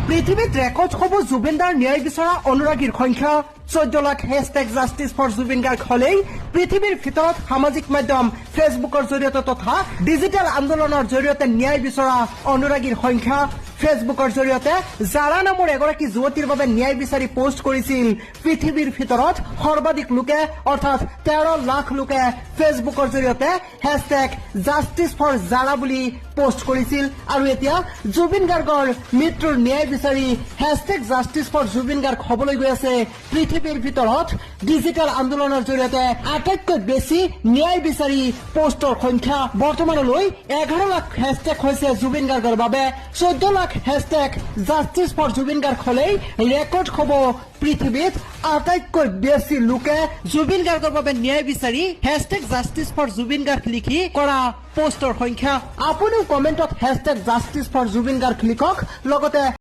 পৃথিৱীত ৰেকৰ্ড হ'ব জুবিনদাৰ ন্যায় বিচৰা অনুৰাগীৰ সংখ্যা 14 লাখ #জাষ্টিছ ফৰ জুবিন গাৰ্গ হলেই পৃথিৱীৰ ভিতৰত সামাজিক মাধ্যম ফেচবুকৰ জৰিয়তে তথা ডিজিটেল আন্দোলনৰ জৰিয়তে ন্যায় বিচৰা অনুৰাগীৰ সংখ্যা ফেচবুকৰ জৰিয়তে জাৰা নামৰ এগৰাকী যুৱতীৰ বাবে ন্যায় বিচাৰি পোষ্ট কৰিছিল পৃথিৱীৰ ভিতৰত সৰ্বাধিক লোকে অৰ্থাৎ 13 লাখ লোকে ফেচবুকৰ জৰিয়তে #জাষ্টিছ ফৰ জাৰা বুলি পোষ্ট কৰিছিল আৰু এতিয়া জুবিন গাৰ্গৰ মৃত্যুৰ ন্যায় বিচাৰি #জাষ্টিছ ফৰ জুবিন গাৰ্গ হবলৈ গৈ আছে পৃথিৱীৰ ভিতৰত ডিজিটেল আন্দোলনৰ জৰিয়তে আটাইতকৈ বেছি ন্যায় বিচাৰি পোষ্টৰ সংখ্যা বৰ্তমানলৈ 11 লাখ হেশটেগ হৈছে জুবিন গাৰ্গৰ বাবে 14 লাখ #জাষ্টিছ ফৰ জুবিন গাৰ্গ হলেই ৰেকৰ্ড হ'ব পৃথিৱীত আটাইতকৈ বেছি লোকে জুবিন গাৰ্গৰ বাবে ন্যায় বিচাৰি #জাষ্টিছ ফৰ জুবিন গাৰ্গ লিখি কৰা পোষ্টৰ সংখ্যা। আপুনিও কমেণ্টত #জাষ্টিছ ফৰ জুবিন গাৰ্গ লিখক লগতে